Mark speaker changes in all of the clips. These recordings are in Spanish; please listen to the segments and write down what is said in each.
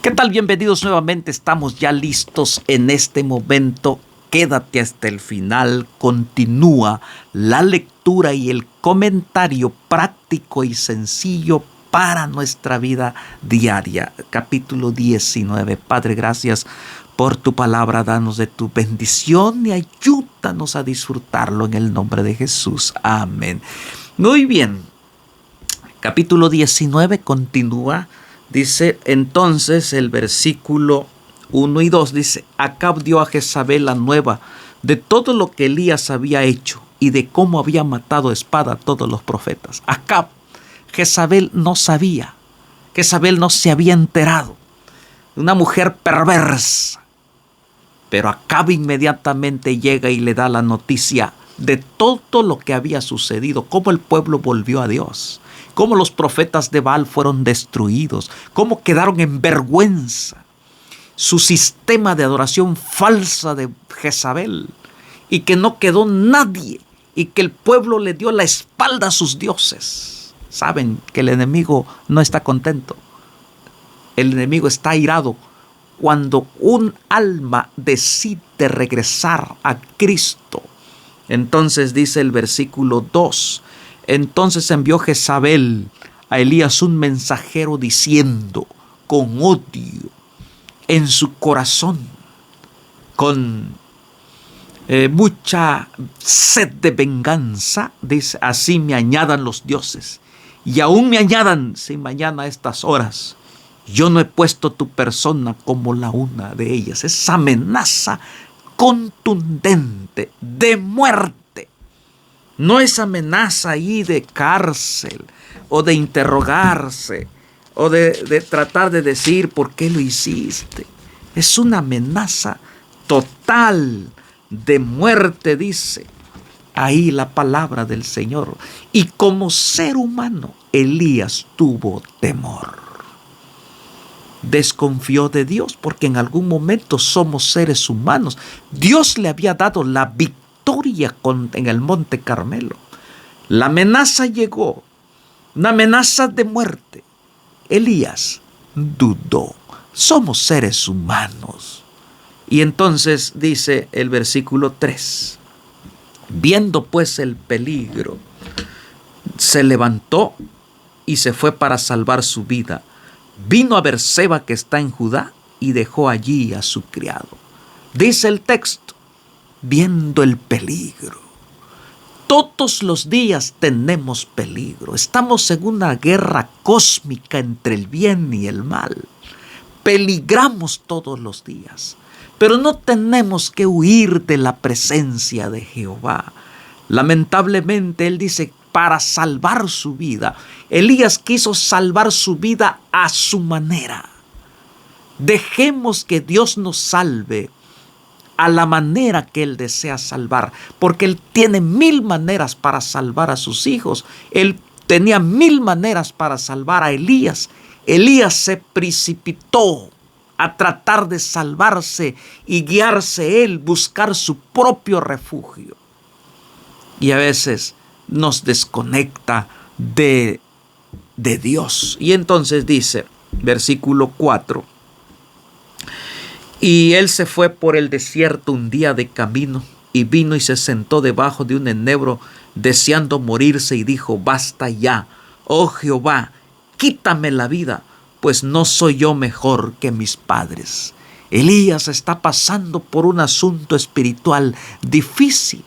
Speaker 1: ¿Qué tal? Bienvenidos nuevamente. Estamos ya listos en este momento. Quédate hasta el final. Continúa la lectura y el comentario práctico y sencillo para nuestra vida diaria. Capítulo 19. Padre, gracias por tu palabra. Danos de tu bendición y ayúdanos a disfrutarlo en el nombre de Jesús. Amén. Muy bien. Capítulo 19 continúa. Dice entonces el versículo 1 y 2, dice: Acab dio a Jezabel la nueva de todo lo que Elías había hecho y de cómo había matado a espada a todos los profetas. Acab, Jezabel no sabía, Jezabel no se había enterado. Una mujer perversa. Pero Acab inmediatamente llega y le da la noticia de todo lo que había sucedido, cómo el pueblo volvió a Dios, cómo los profetas de Baal fueron destruidos, cómo quedaron en vergüenza su sistema de adoración falsa de Jezabel, y que no quedó nadie, y que el pueblo le dio la espalda a sus dioses. Saben que el enemigo no está contento. El enemigo está airado cuando un alma decide regresar a Cristo. Entonces dice el versículo 2: Entonces envió Jezabel a Elías un mensajero diciendo, con odio en su corazón, con mucha sed de venganza, dice: así me añadan los dioses, y aún me añadan si mañana a estas horas yo no he puesto tu persona como la una de ellas. Es amenaza contundente de muerte. No es amenaza ahí de cárcel o de interrogarse o de tratar de decir por qué lo hiciste. Es una amenaza total de muerte, dice ahí la palabra del Señor. Y como ser humano, Elías tuvo temor. Desconfió de Dios, porque en algún momento somos seres humanos. Dios le había dado la victoria en el Monte Carmelo. La amenaza llegó, una amenaza de muerte. Elías dudó. Somos seres humanos. Y entonces dice el versículo 3: Viendo pues el peligro, se levantó y se fue para salvar su vida. Vino a Berseba, que está en Judá, y dejó allí a su criado. Dice el texto: viendo el peligro. Todos los días tenemos peligro. Estamos en una guerra cósmica entre el bien y el mal. Peligramos todos los días. Pero no tenemos que huir de la presencia de Jehová. Lamentablemente, él dice, para salvar su vida. Elías quiso salvar su vida a su manera. Dejemos que Dios nos salve a la manera que Él desea salvar, porque Él tiene 1000 maneras para salvar a sus hijos. Él tenía 1000 maneras para salvar a Elías. Elías se precipitó a tratar de salvarse y guiarse él, buscar su propio refugio. Y a veces nos desconecta de Dios. Y entonces dice, versículo 4: Y él se fue por el desierto un día de camino, y vino y se sentó debajo de un enebro, deseando morirse, y dijo: Basta ya, oh Jehová, quítame la vida, pues no soy yo mejor que mis padres. Elías está pasando por un asunto espiritual difícil,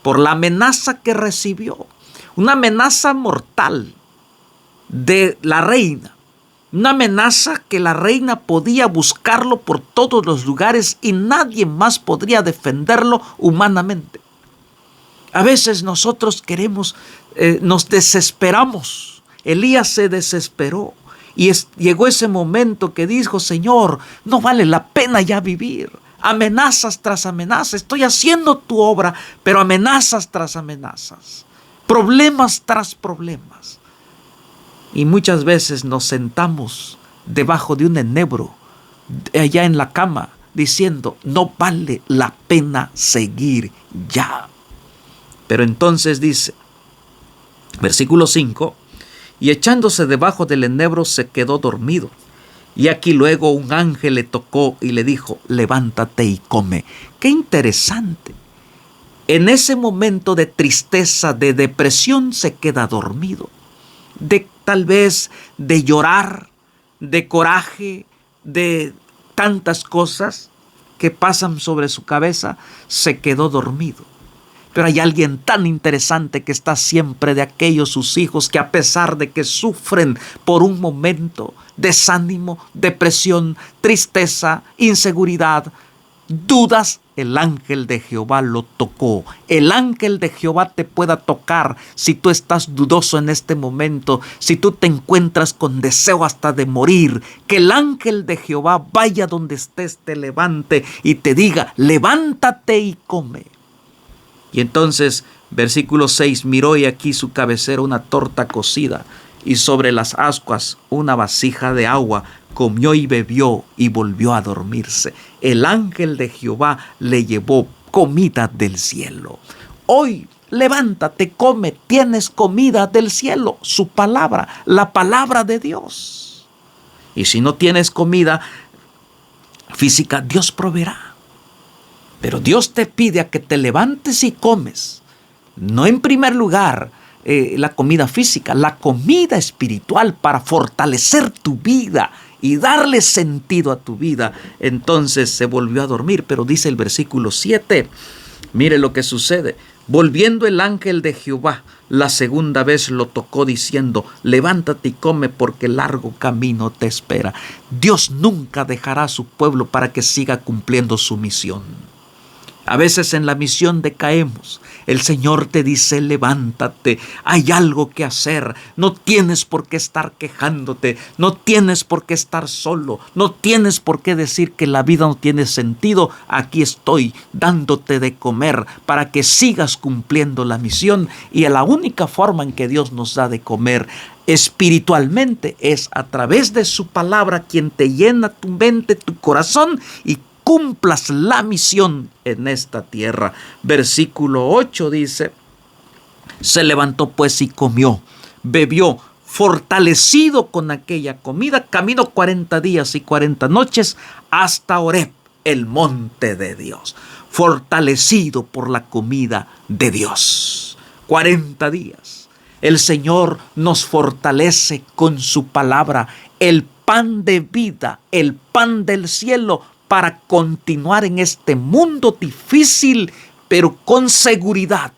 Speaker 1: por la amenaza que recibió, una amenaza mortal de la reina. Una amenaza que la reina podía buscarlo por todos los lugares y nadie más podría defenderlo humanamente. A veces nosotros nos desesperamos. Elías se desesperó y llegó ese momento que dijo: Señor, no vale la pena ya vivir. Amenazas tras amenazas. Estoy haciendo tu obra, pero amenazas tras amenazas. Problemas tras problemas. Y muchas veces nos sentamos debajo de un enebro, allá en la cama, diciendo: no vale la pena seguir ya. Pero entonces dice, versículo 5: y echándose debajo del enebro se quedó dormido. Y aquí luego un ángel le tocó y le dijo, levántate y come. ¡Qué interesante! En ese momento de tristeza, de depresión, se queda dormido. Tal vez de llorar, de coraje, de tantas cosas que pasan sobre su cabeza, se quedó dormido. Pero hay alguien tan interesante que está siempre de aquellos sus hijos que, a pesar de que sufren por un momento desánimo, depresión, tristeza, inseguridad, dudas, el ángel de Jehová lo tocó. El ángel de Jehová te pueda tocar si tú estás dudoso en este momento, si tú te encuentras con deseo hasta de morir. Que el ángel de Jehová vaya donde estés, te levante y te diga, levántate y come. Y entonces, versículo 6, miró y aquí su cabecera una torta cocida y sobre las ascuas una vasija de agua. Comió y bebió y volvió a dormirse. El ángel de Jehová le llevó comida del cielo. Hoy, levántate, come, tienes comida del cielo, su palabra, la palabra de Dios. Y si no tienes comida física, Dios proveerá. Pero Dios te pide a que te levantes y comes. No en primer lugar la comida física, la comida espiritual para fortalecer tu vida y darle sentido a tu vida. Entonces se volvió a dormir, pero dice el versículo 7, mire lo que sucede. Volviendo el ángel de Jehová, la segunda vez lo tocó diciendo, levántate y come porque largo camino te espera. Dios nunca dejará a su pueblo para que siga cumpliendo su misión. A veces en la misión decaemos. El Señor te dice, levántate, hay algo que hacer. No tienes por qué estar quejándote, no tienes por qué estar solo, no tienes por qué decir que la vida no tiene sentido. Aquí estoy dándote de comer para que sigas cumpliendo la misión. Y la única forma en que Dios nos da de comer espiritualmente es a través de su palabra, quien te llena tu mente, tu corazón, y cumplas la misión en esta tierra. Versículo 8 dice, se levantó pues y comió, bebió, fortalecido con aquella comida, caminó 40 días y 40 noches hasta Horeb, el monte de Dios, fortalecido por la comida de Dios. 40 días. El Señor nos fortalece con su palabra, el pan de vida, el pan del cielo, para continuar en este mundo difícil, pero con seguridad,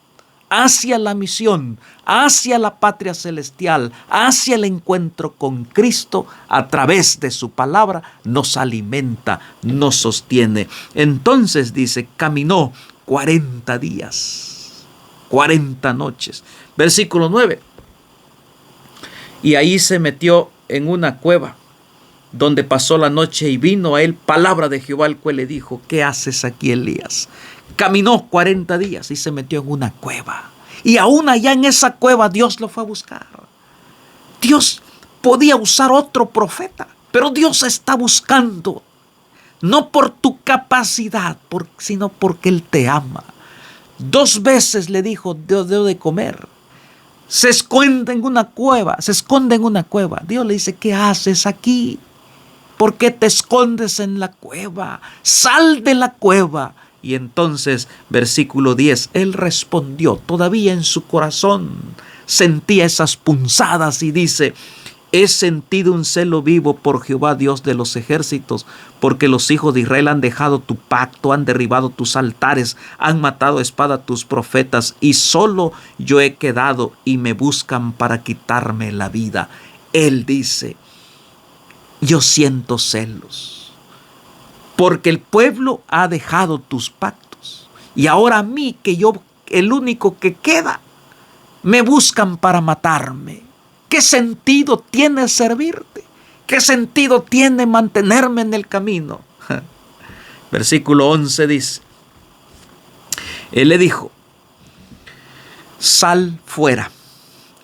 Speaker 1: hacia la misión, hacia la patria celestial, hacia el encuentro con Cristo. A través de su palabra nos alimenta, nos sostiene. Entonces dice, caminó 40 días, 40 noches. Versículo 9. Y ahí se metió en una cueva, donde pasó la noche, y vino a él palabra de Jehová, el cual le dijo, ¿qué haces aquí, Elías? Caminó 40 días y se metió en una cueva. Y aún allá en esa cueva Dios lo fue a buscar. Dios podía usar otro profeta, pero Dios está buscando, no por tu capacidad, sino porque Él te ama. 2 veces le dijo, Dios debo de comer. Se esconde en una cueva, Dios le dice, ¿qué haces aquí? ¿Por qué te escondes en la cueva? Sal de la cueva. Y entonces, versículo 10, él respondió, todavía en su corazón sentía esas punzadas y dice, he sentido un celo vivo por Jehová Dios de los ejércitos, porque los hijos de Israel han dejado tu pacto, han derribado tus altares, han matado a espada tus profetas, y solo yo he quedado y me buscan para quitarme la vida. Él dice, yo siento celos, porque el pueblo ha dejado tus pactos, y ahora a mí, que yo el único que queda, me buscan para matarme. ¿Qué sentido tiene servirte? ¿Qué sentido tiene mantenerme en el camino? Versículo 11 dice, él le dijo, sal fuera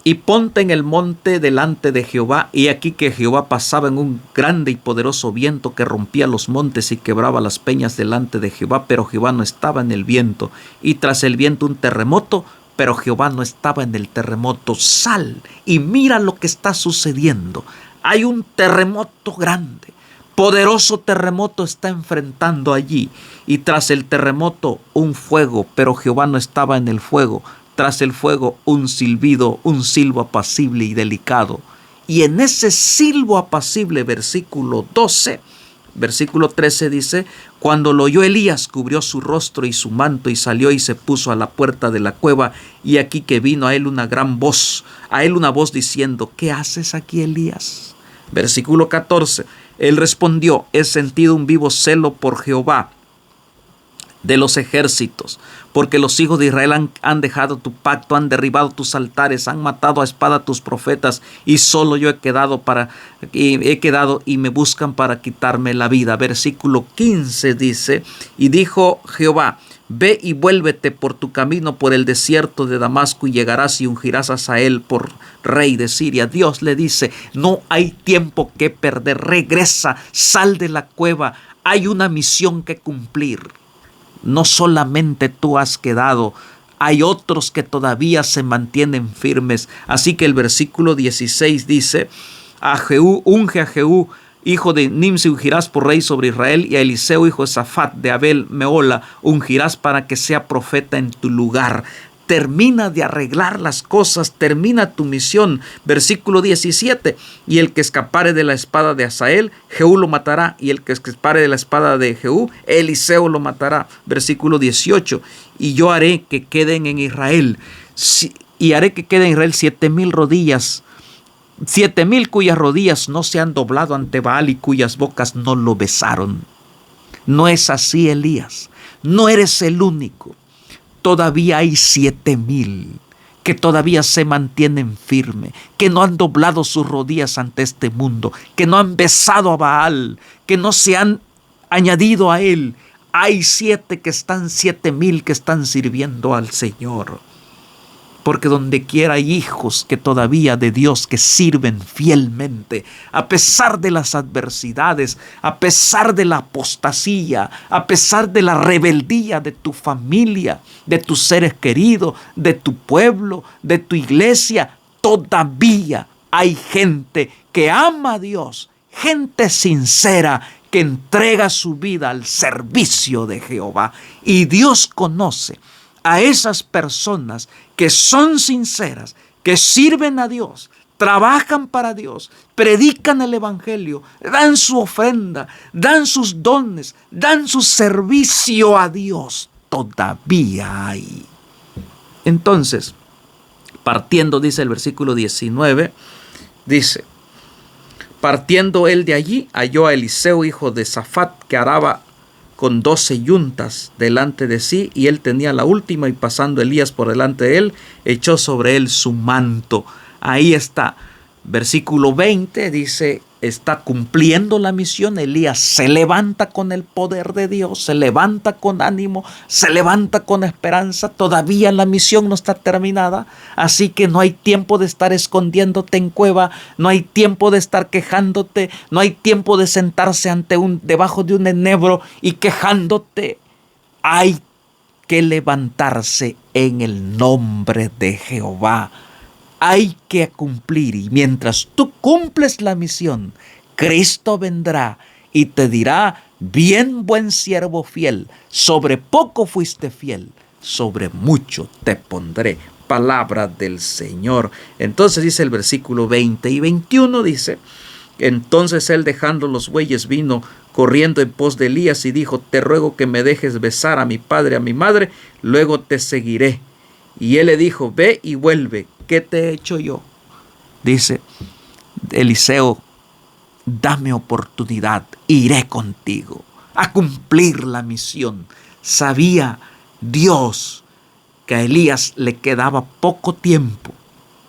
Speaker 1: y ponte en el monte delante de Jehová. Y aquí que Jehová pasaba en un grande y poderoso viento que rompía los montes y quebraba las peñas delante de Jehová, pero Jehová no estaba en el viento. Y tras el viento un terremoto, pero Jehová no estaba en el terremoto. Sal y mira lo que está sucediendo. Hay un terremoto grande. Poderoso terremoto está enfrentando allí. Y tras el terremoto un fuego, pero Jehová no estaba en el fuego. Tras el fuego un silbido, un silbo apacible y delicado. Y en ese silbo apacible, versículo 12, versículo 13 dice: cuando lo oyó Elías, cubrió su rostro y su manto y salió y se puso a la puerta de la cueva. Y aquí que vino a él una gran voz, una voz diciendo: ¿qué haces aquí, Elías? Versículo 14, él respondió: he sentido un vivo celo por Jehová de los ejércitos, porque los hijos de Israel han dejado tu pacto, han derribado tus altares, han matado a espada a tus profetas, y solo yo he quedado y me buscan para quitarme la vida. Versículo 15 dice: y dijo Jehová: ve y vuélvete por tu camino por el desierto de Damasco, y llegarás y ungirás a Hazael por rey de Siria. Dios le dice: no hay tiempo que perder, regresa, sal de la cueva, hay una misión que cumplir. No solamente tú has quedado, hay otros que todavía se mantienen firmes. Así que el versículo 16 dice: a Jehú, unge a Jehú, hijo de Nimsi, ungirás por rey sobre Israel, y a Eliseo, hijo de Safat, de Abel Meola, ungirás para que sea profeta en tu lugar. Termina de arreglar las cosas, termina tu misión. Versículo 17, y el que escapare de la espada de Hazael, Jehú lo matará, y el que escapare de la espada de Jehú, Eliseo lo matará. Versículo 18, y yo haré que queden en Israel, y haré que queden en Israel 7,000 rodillas, 7,000 cuyas rodillas no se han doblado ante Baal y cuyas bocas no lo besaron. No es así, Elías, no eres el único. Todavía hay 7,000 que todavía se mantienen firmes, que no han doblado sus rodillas ante este mundo, que no han besado a Baal, que no se han añadido a él. Hay 7,000 que están sirviendo al Señor. Porque donde quiera hay hijos que todavía de Dios que sirven fielmente, a pesar de las adversidades, a pesar de la apostasía, a pesar de la rebeldía de tu familia, de tus seres queridos, de tu pueblo, de tu iglesia. Todavía hay gente que ama a Dios, gente sincera que entrega su vida al servicio de Jehová. Y Dios conoce a esas personas que son sinceras, que sirven a Dios, trabajan para Dios, predican el evangelio, dan su ofrenda, dan sus dones, dan su servicio a Dios. Todavía hay. Entonces, partiendo, dice el versículo 19, dice: partiendo él de allí, halló a Eliseo, hijo de Safat, que araba con 12 yuntas delante de sí, y él tenía la última, y pasando Elías por delante de él, echó sobre él su manto. Ahí está. Versículo 20 dice: está cumpliendo la misión. Elías se levanta con el poder de Dios, se levanta con ánimo, se levanta con esperanza. Todavía la misión no está terminada, así que no hay tiempo de estar escondiéndote en cueva, no hay tiempo de estar quejándote, no hay tiempo de sentarse debajo de un enebro y quejándote. Hay que levantarse en el nombre de Jehová. Hay que cumplir, y mientras tú cumples la misión, Cristo vendrá y te dirá: bien, buen siervo fiel, sobre poco fuiste fiel, sobre mucho te pondré. Palabra del Señor. Entonces dice el versículo 20 y 21, dice: entonces él, dejando los bueyes, vino corriendo en pos de Elías y dijo: te ruego que me dejes besar a mi padre, a mi madre, luego te seguiré. Y él le dijo: ve y vuelve. ¿Qué te he hecho yo? Dice Eliseo: dame oportunidad, iré contigo a cumplir la misión. Sabía Dios que a Elías le quedaba poco tiempo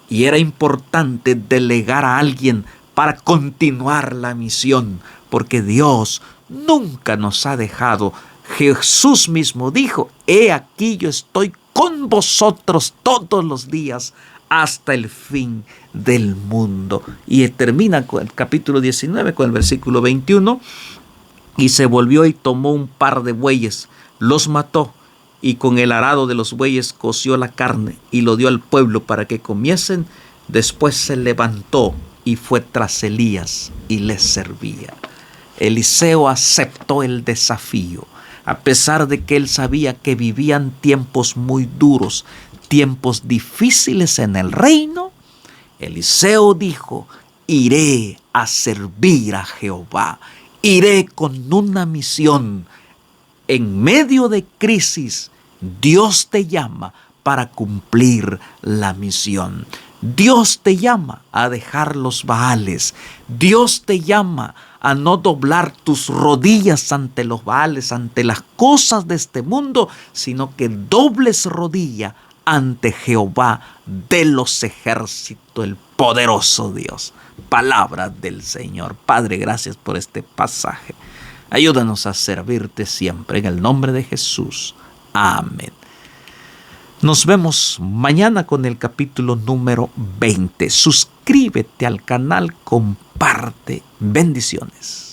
Speaker 1: y era importante delegar a alguien para continuar la misión, porque Dios nunca nos ha dejado. Jesús mismo dijo: he aquí yo estoy con vosotros todos los días hasta el fin del mundo. Y termina con el capítulo 19 con el versículo 21. Y se volvió y tomó un par de bueyes, los mató, y con el arado de los bueyes coció la carne y lo dio al pueblo para que comiesen. Después se levantó y fue tras Elías y les servía. Eliseo aceptó el desafío, a pesar de que él sabía que vivían tiempos muy duros, tiempos difíciles en el reino. Eliseo dijo: iré a servir a Jehová, iré con una misión. En medio de crisis, Dios te llama para cumplir la misión. Dios te llama a dejar los Baales. Dios te llama a no doblar tus rodillas ante los Baales, ante las cosas de este mundo, sino que dobles rodilla ante Jehová de los ejércitos, el poderoso Dios. Palabra del Señor. Padre, gracias por este pasaje. Ayúdanos a servirte siempre en el nombre de Jesús. Amén. Nos vemos mañana con el capítulo número 20. Suscríbete al canal, comparte. Bendiciones.